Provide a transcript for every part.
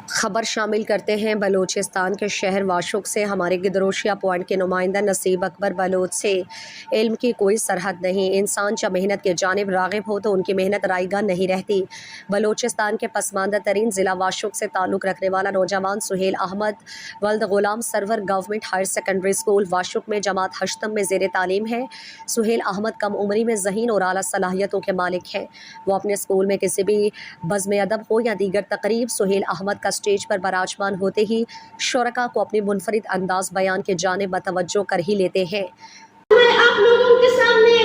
خبر شامل کرتے ہیں بلوچستان کے شہر واشوق سے۔ ہمارے گدروشیا پوائنٹ کے نمائندہ نصیب اکبر بلوچ سے علم کی کوئی سرحد نہیں، انسان جب محنت کی جانب راغب ہو تو ان کی محنت رائے گاہ نہیں رہتی۔ بلوچستان کے پسماندہ ترین ضلع واشوق سے تعلق رکھنے والا نوجوان سہیل احمد ولد Ghulam Sarwar government higher secondary school واشوق میں جماعت ہشتم میں زیر تعلیم ہے۔ سہیل احمد کم عمری میں ذہین اور اعلیٰ صلاحیتوں کے مالک ہیں۔ وہ اپنے اسکول میں کسی بھی بزم ادب ہو یا دیگر تقریب، سہیل احمد کا اسٹیج پر براجمان ہوتے ہی شرکاء کو اپنی منفرد انداز بیان کی جانب متوجہ کر ہی لیتے ہیں۔ میں آپ لوگوں کے سامنے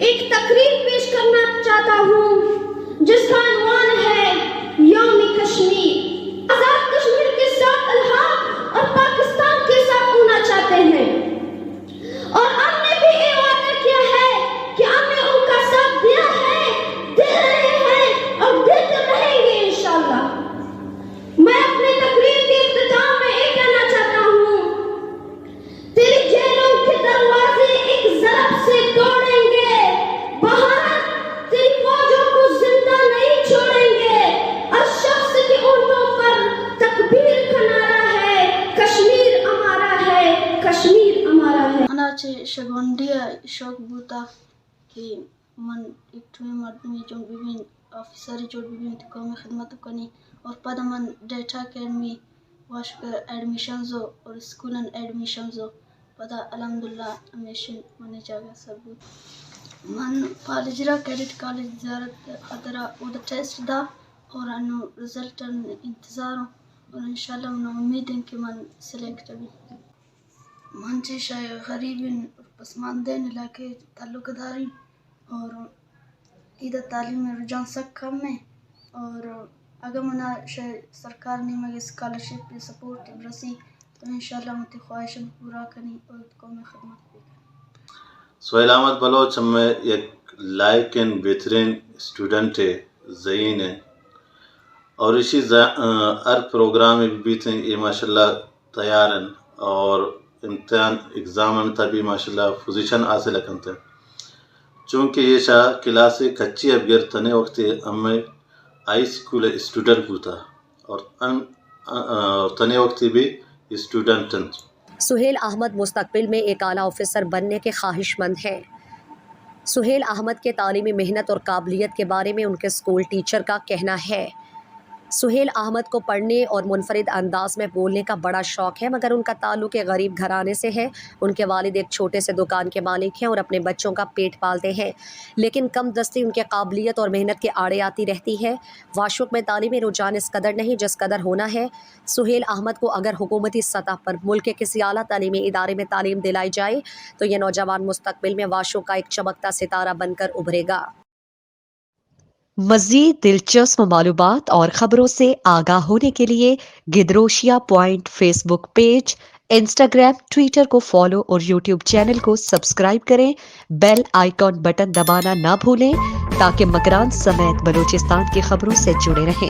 ایک تقریر پیش کرنا چاہتا ہوں جس کا عنوان ہے یوم کشمیر۔ آزاد کشمیر کے ساتھ الحاق اور پاکستان کے ساتھ ہونا چاہتے ہیں، اور ہم نے بھی یہ وعدہ کیا ہے کہ ہم نے ان کا ساتھ دیا ہے، دے رہے ہیں اور دیتے رہیں گے انشاءاللہ۔ میں اپنے تقریر کے اختتام میں یہ کہنا چاہتا ہوں، تیری جیلوں کے دروازے ایک ضرب سے توڑیں گے، بھارت تیری فوجوں کو زندہ نہیں چھوڑیں گے۔ ہر شخص کے اونٹوں پر تکبیر کا نعرہ ہے، کشمیر ہمارا ہے، کشمیر ہمارا ہے۔ چه شگوندیا شوق بوتا که من یک توی مردمی جون ببین آفیسری جور ببین تو قوم خدمت کنی اور بعد من دیتا اکیڈمی واش ایڈمیشنزو اور اسکولن ایڈمیشنزو بعد الحمدللہ ہمیشہ من جاگا سر بود من فالجرا کریڈٹ کالج زیارت خطرہ او دا ٹیسٹ دا اور انو رزلٹ انتظاروں اور انشاءاللہ من امید ہیں کہ من سلیکٹ بھی من چیشا غریب اور پسماندین علاقے تعلق داری اور ادھر تعلیم میں رجحان سخت کم ہے، اور اگر منا سرکار نے مجھے اسکالرشپ سپورٹ برسی تو انشاءاللہ مجھے خواہشیں پورا کرنی اور قوم خدمت بھی کرنی۔ سہیل احمد بلوچ ہمیں ایک لائق اینڈ بہترین اسٹوڈنٹ ہے، ذہین ہے، اور اسی ہر پروگرام میں بھی تھے یہ ماشاءاللہ تیار ہیں، اور امتحان ایگزام میں تبھی ماشاءاللہ پوزیشن حاصل کرتے ہیں۔ چونکہ یہ شاہ کلاس کچی ابگر تنے وقت ہمیں ہائی اسکول اسٹوڈنٹ ہوتا اور تنے وقت بھی اسٹوڈنٹ ہیں۔ سہیل احمد مستقبل میں ایک اعلیٰ آفیسر بننے کے خواہش مند ہیں۔ سہیل احمد کے تعلیمی محنت اور قابلیت کے بارے میں ان کے اسکول ٹیچر کا کہنا ہے، سہیل احمد کو پڑھنے اور منفرد انداز میں بولنے کا بڑا شوق ہے، مگر ان کا تعلق ایک غریب گھرانے سے ہے۔ ان کے والد ایک چھوٹے سے دکان کے مالک ہیں اور اپنے بچوں کا پیٹ پالتے ہیں، لیکن کم دستی ان کی قابلیت اور محنت کے آڑے آتی رہتی ہے۔ واشوق میں تعلیمی رجحان اس قدر نہیں جس قدر ہونا ہے۔ سہیل احمد کو اگر حکومتی سطح پر ملک کے کسی اعلیٰ تعلیمی ادارے میں تعلیم دلائی جائے تو یہ نوجوان مستقبل میں واشوق کا ایک چمکتا ستارہ بن کر ابھرے گا۔ مزید دلچسپ معلومات اور خبروں سے آگاہ ہونے کے لیے Gedrosia point Facebook page, Instagram, Twitter کو فالو اور یوٹیوب چینل کو سبسکرائب کریں۔ بیل آئیکن بٹن دبانا نہ بھولیں تاکہ مکران سمیت بلوچستان کی خبروں سے جڑے رہیں۔